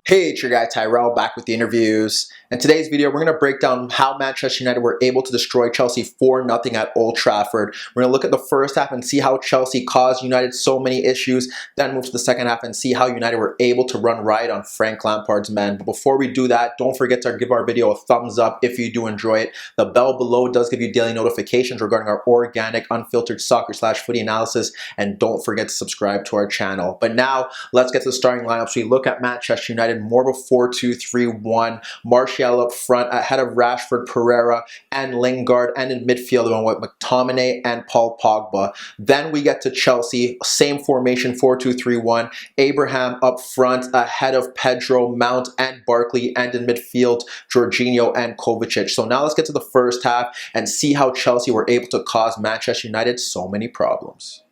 Hey, it's your guy Tyrrell back with the interviews. In today's video, we're going to break down how Manchester United were able to destroy Chelsea 4-0 at Old Trafford. We're going to look at the first half and see how Chelsea caused United so many issues, then move to the second half and see how United were able to run riot on Frank Lampard's men. But before we do that, don't forget to give our video a thumbs up if you do enjoy it. The bell below does give you daily notifications regarding our organic, unfiltered soccer/footy analysis, and don't forget to subscribe to our channel. But now, let's get to the starting lineups. We look at Manchester United, more of a 4-2-3-1. Martial up front, ahead of Rashford, Pereira, and Lingard, and in midfield, we went with McTominay and Paul Pogba. Then we get to Chelsea, same formation, 4-2-3-1. Abraham up front, ahead of Pedro, Mount, and Barkley, and in midfield, Jorginho and Kovacic. So now let's get to the first half and see how Chelsea were able to cause Manchester United so many problems.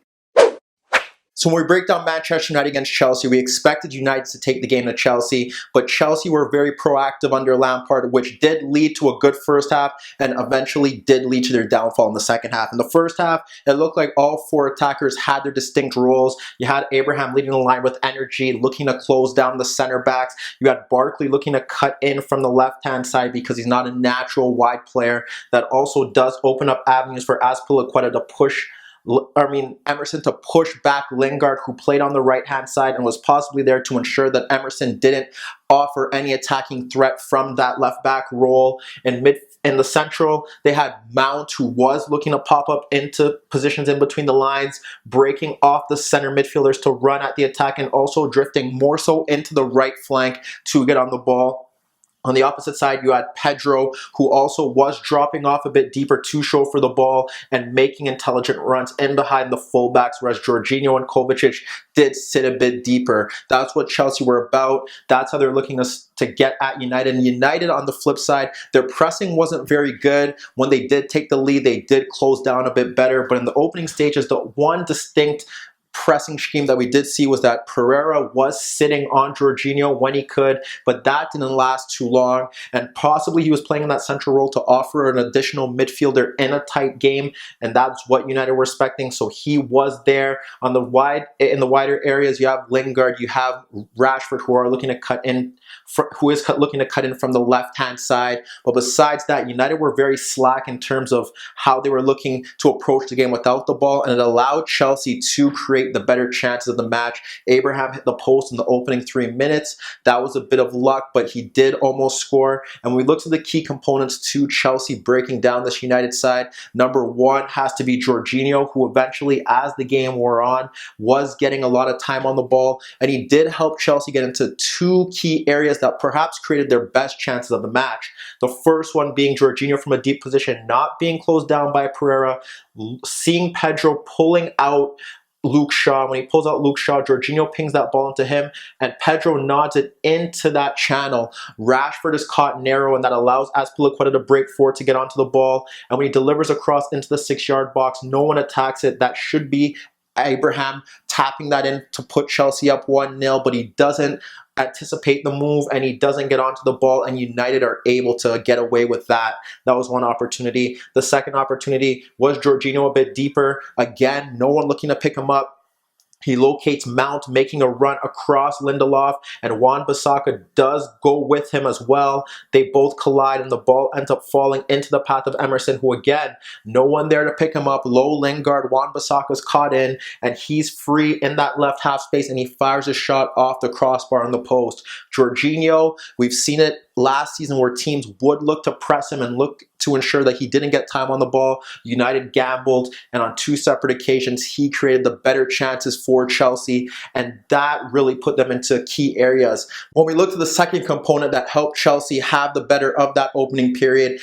So when we break down Manchester United against Chelsea, we expected United to take the game to Chelsea, but Chelsea were very proactive under Lampard, which did lead to a good first half and eventually did lead to their downfall in the second half. In the first half, it looked like all four attackers had their distinct roles. You had Abraham leading the line with energy, looking to close down the center backs. You had Barkley looking to cut in from the left-hand side because he's not a natural wide player. That also does open up avenues for Azpilicueta to push Emerson to push back Lingard, who played on the right-hand side and was possibly there to ensure that Emerson didn't offer any attacking threat from that left-back role. In the central, they had Mount, who was looking to pop up into positions in between the lines, breaking off the center midfielders to run at the attack, and also drifting more so into the right flank to get on the ball. On the opposite side, you had Pedro, who also was dropping off a bit deeper to show for the ball and making intelligent runs in behind the fullbacks, whereas Jorginho and Kovacic did sit a bit deeper. That's what Chelsea were about. That's how they're looking to get at United. And United, on the flip side, their pressing wasn't very good. When they did take the lead, they did close down a bit better. But in the opening stages, the one distinct pressing scheme that we did see was that Pereira was sitting on Jorginho when he could, but that didn't last too long, and possibly he was playing in that central role to offer an additional midfielder in a tight game, and that's what United were expecting. So he was there on the in the wider areas. You have Lingard, you have Rashford, who are looking to cut in, looking to cut in from the left-hand side. But besides that, United were very slack in terms of how they were looking to approach the game without the ball, and it allowed Chelsea to create the better chances of the match. Abraham hit the post in the opening 3 minutes. That was a bit of luck, but he did almost score. And when we look to the key components to Chelsea breaking down this United side, number one has to be Jorginho, who eventually, as the game wore on, was getting a lot of time on the ball, and he did help Chelsea get into two key areas that perhaps created their best chances of the match. The first one being Jorginho from a deep position, not being closed down by Pereira, seeing Pedro pulling out Luke Shaw. When he pulls out Luke Shaw, Jorginho pings that ball into him, and Pedro nods it into that channel. Rashford is caught narrow, and that allows Azpilicueta to break forward to get onto the ball. And when he delivers across into the 6-yard box, no one attacks it. That should be Abraham tapping that in to put Chelsea up 1-0, but he doesn't anticipate the move and he doesn't get onto the ball, and United are able to get away with that. That was one opportunity. The second opportunity was Jorginho a bit deeper. Again, no one looking to pick him up. He locates Mount, making a run across Lindelof, and Wan-Bissaka does go with him as well. They both collide, and the ball ends up falling into the path of Emerson, who, again, no one there to pick him up. Low Lingard, Wan-Bissaka's caught in, and he's free in that left half space, and he fires a shot off the crossbar on the post. Jorginho, we've seen it last season where teams would look to press him and look to ensure that he didn't get time on the ball. United gambled, and on two separate occasions, he created the better chances for Chelsea, and that really put them into key areas. When we look to the second component that helped Chelsea have the better of that opening period,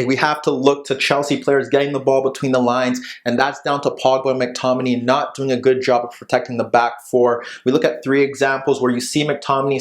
we have to look to Chelsea players getting the ball between the lines, and that's down to Pogba and McTominay not doing a good job of protecting the back four. We look at 3 examples where you see McTominay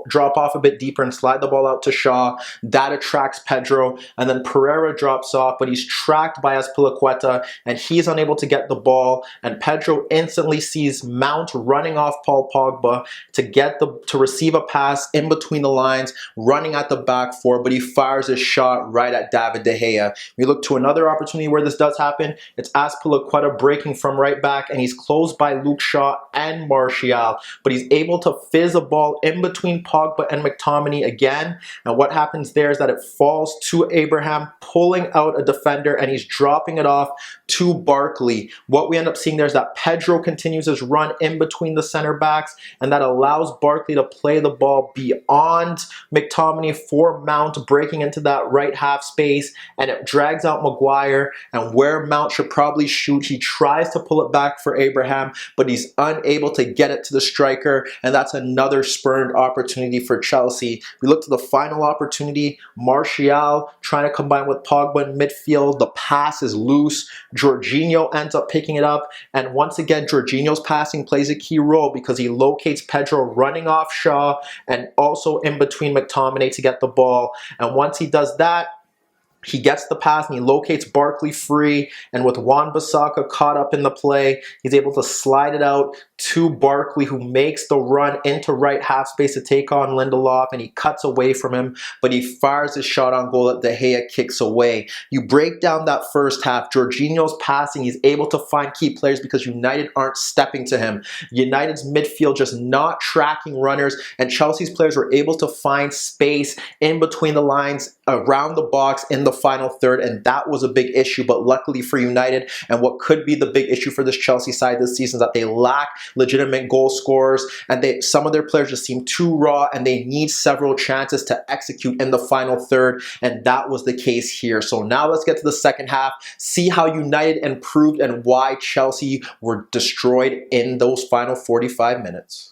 drop off a bit deeper and slide the ball ball out to Shaw. That attracts Pedro, and then Pereira drops off, but he's tracked by Azpilicueta, and he's unable to get the ball, and Pedro instantly sees Mount running off Paul Pogba to receive a pass in between the lines, running at the back four, but he fires a shot right at David De Gea. We look to another opportunity where this does happen. It's Azpilicueta breaking from right back, and he's closed by Luke Shaw and Martial, but he's able to fizz a ball in between Pogba and McTominay again, and what happens there is that it falls to Abraham, pulling out a defender, and he's dropping it off to Barkley. What we end up seeing there is that Pedro continues his run in between the center backs, and that allows Barkley to play the ball beyond McTominay for Mount, breaking into that right half space, and it drags out Maguire, and where Mount should probably shoot, he tries to pull it back for Abraham, but he's unable to get it to the striker, and that's another spurned opportunity for Chelsea. We look to the final opportunity, Martial trying to combine with Pogba in midfield. The pass is loose. Jorginho ends up picking it up, and once again, Jorginho's passing plays a key role because he locates Pedro running off Shaw and also in between McTominay to get the ball, and once he does that, he gets the pass and he locates Barkley free, and with Wan-Bissaka caught up in the play, he's able to slide it out to Barkley, who makes the run into right half space to take on Lindelof, and he cuts away from him, but he fires his shot on goal that De Gea kicks away. You break down that first half, Jorginho's passing, he's able to find key players because United aren't stepping to him. United's midfield just not tracking runners, and Chelsea's players were able to find space in between the lines around the box in the final third, and that was a big issue. But luckily for United, and what could be the big issue for this Chelsea side this season, is that they lack legitimate goal scorers, and some of their players just seem too raw, and they need several chances to execute in the final third, and that was the case here. So now let's get to the second half, see how United improved and why Chelsea were destroyed in those final 45 minutes.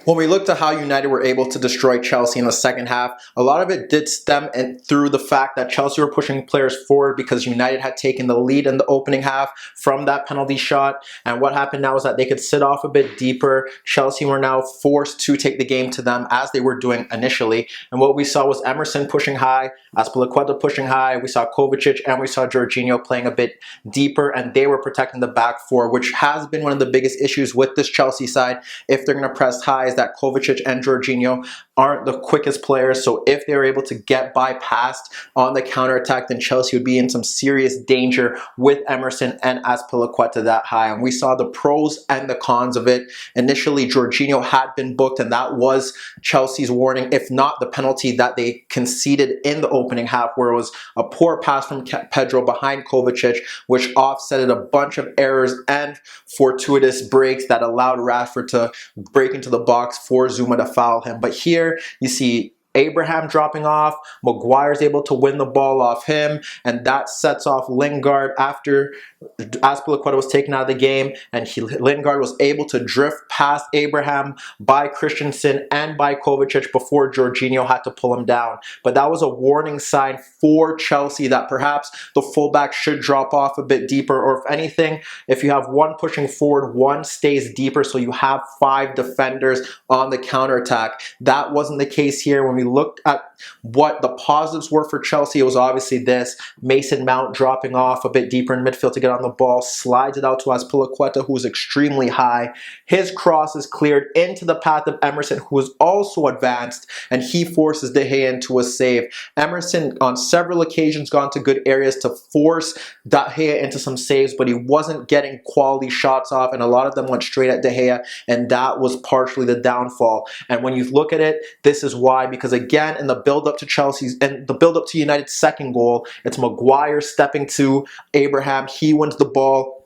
When we look to how United were able to destroy Chelsea in the second half, a lot of it did stem through the fact that Chelsea were pushing players forward because United had taken the lead in the opening half from that penalty shot. And what happened now is that they could sit off a bit deeper. Chelsea were now forced to take the game to them as they were doing initially. And what we saw was Emerson pushing high, Azpilicueta pushing high. We saw Kovacic and we saw Jorginho playing a bit deeper, and they were protecting the back four, which has been one of the biggest issues with this Chelsea side. If they're going to press high, is that Kovacic and Jorginho aren't the quickest players, so if they were able to get bypassed on the counterattack, then Chelsea would be in some serious danger with Emerson and Azpilicueta that high. And we saw the pros and the cons of it. Initially, Jorginho had been booked, and that was Chelsea's warning, if not the penalty that they conceded in the opening half, where it was a poor pass from Pedro behind Kovacic, which offsetted a bunch of errors and fortuitous breaks that allowed Rashford to break into the box for Zuma to foul him. But here you see Abraham dropping off, Maguire's able to win the ball off him, and that sets off Lingard after Azpilicueta was taken out of the game, and Lingard was able to drift past Abraham by Christensen and by Kovacic before Jorginho had to pull him down. But that was a warning sign for Chelsea that perhaps the fullback should drop off a bit deeper, or if anything, if you have one pushing forward, one stays deeper, so you have 5 defenders on the counterattack. That wasn't the case here. When we looked at what the positives were for Chelsea, it was obviously this: Mason Mount dropping off a bit deeper in midfield to get on the ball, slides it out to Azpilicueta, who is extremely high. His cross is cleared into the path of Emerson, who is also advanced, and he forces De Gea into a save. Emerson on several occasions gone to good areas to force De Gea into some saves, but he wasn't getting quality shots off, and a lot of them went straight at De Gea, and that was partially the downfall. And when you look at it, this is why, because again, in the build-up to Chelsea's and the build-up to United's second goal, it's Maguire stepping to Abraham. He wins the ball.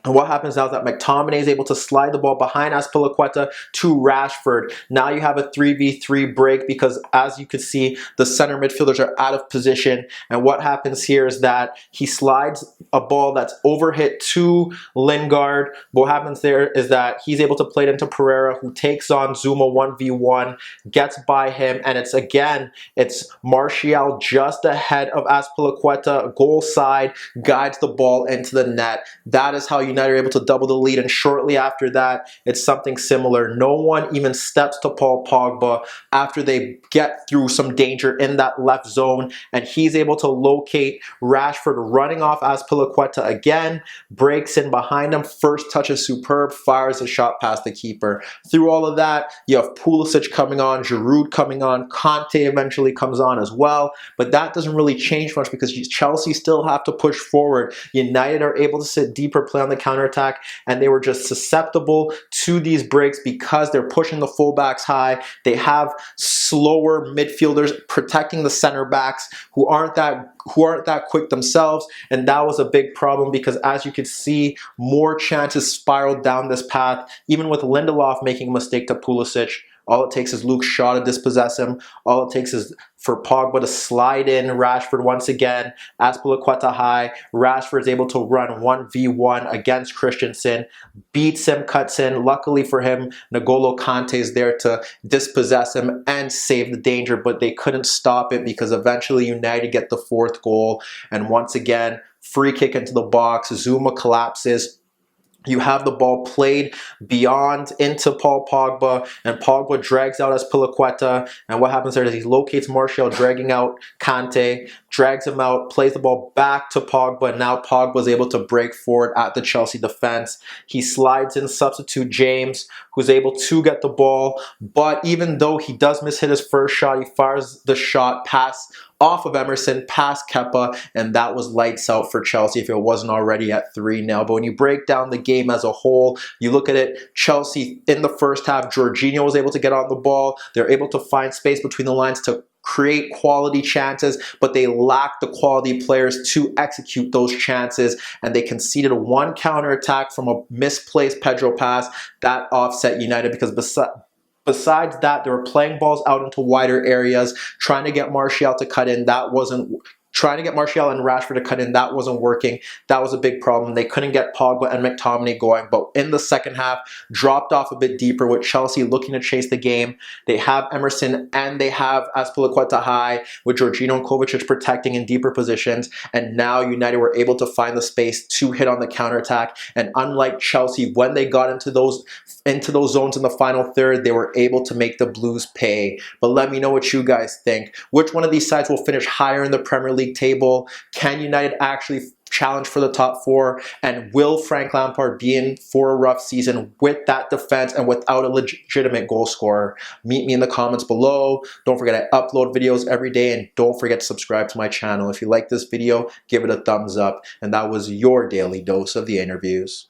And what happens now is that McTominay is able to slide the ball behind Azpilicueta to Rashford. Now you have a 3v3 break because, as you can see, the center midfielders are out of position. And what happens here is that he slides a ball that's overhit to Lingard. What happens there is that he's able to play it into Pereira, who takes on Zuma 1v1, gets by him, and it's Martial just ahead of Azpilicueta, goal side, guides the ball into the net. That is how United are able to double the lead, and shortly after that, it's something similar. No one even steps to Paul Pogba after they get through some danger in that left zone, and he's able to locate Rashford running off Azpilicueta again, breaks in behind him, first touch is superb, fires a shot past the keeper. Through all of that, you have Pulisic coming on, Giroud coming on, Conte eventually comes on as well, but that doesn't really change much because Chelsea still have to push forward. United are able to sit deeper, play on the counterattack, and they were just susceptible to these breaks because they're pushing the fullbacks high. They have slower midfielders protecting the center backs who aren't that quick themselves, and that was a big problem because, as you could see, more chances spiraled down this path, even with Lindelof making a mistake to Pulisic. All it takes is Luke's shot to dispossess him. All it takes is for Pogba to slide in Rashford once again. Azpilicueta high. Rashford is able to run 1v1 against Christensen. Beats him, cuts in. Luckily for him, N'Golo Kante is there to dispossess him and save the danger, but they couldn't stop it because eventually United get the fourth goal. And once again, free kick into the box. Zuma collapses. You have the ball played beyond into Paul Pogba, and Pogba drags out Azpilicueta, and what happens there is he locates Martial, dragging out Kante, drags him out, plays the ball back to Pogba, and now Pogba is able to break forward at the Chelsea defense. He slides in substitute James, who's able to get the ball, but even though he does miss-hit his first shot, he fires the shot pass off of Emerson, past Kepa, and that was lights out for Chelsea if it wasn't already at 3-0. But when you break down the game as a whole, you look at it, Chelsea in the first half, Jorginho was able to get on the ball. They're able to find space between the lines to create quality chances, but they lack the quality players to execute those chances, and they conceded one counterattack from a misplaced Pedro pass that offset United because besides that, they were playing balls out into wider areas, trying to get Martial to cut in. Trying to get Martial and Rashford to cut in, that wasn't working. That was a big problem. They couldn't get Pogba and McTominay going, but in the second half, dropped off a bit deeper with Chelsea looking to chase the game. They have Emerson and they have Azpilicueta high with Jorginho and Kovacic protecting in deeper positions, and now United were able to find the space to hit on the counterattack, and unlike Chelsea, when they got into those zones in the final third, they were able to make the Blues pay. But let me know what you guys think. Which one of these sides will finish higher in the Premier League table? Can United actually challenge for the top four? And will Frank Lampard be in for a rough season with that defense and without a legitimate goal scorer? Meet me in the comments below. Don't forget I upload videos every day, and don't forget to subscribe to my channel. If you like this video, give it a thumbs up. And that was your daily dose of the interviews.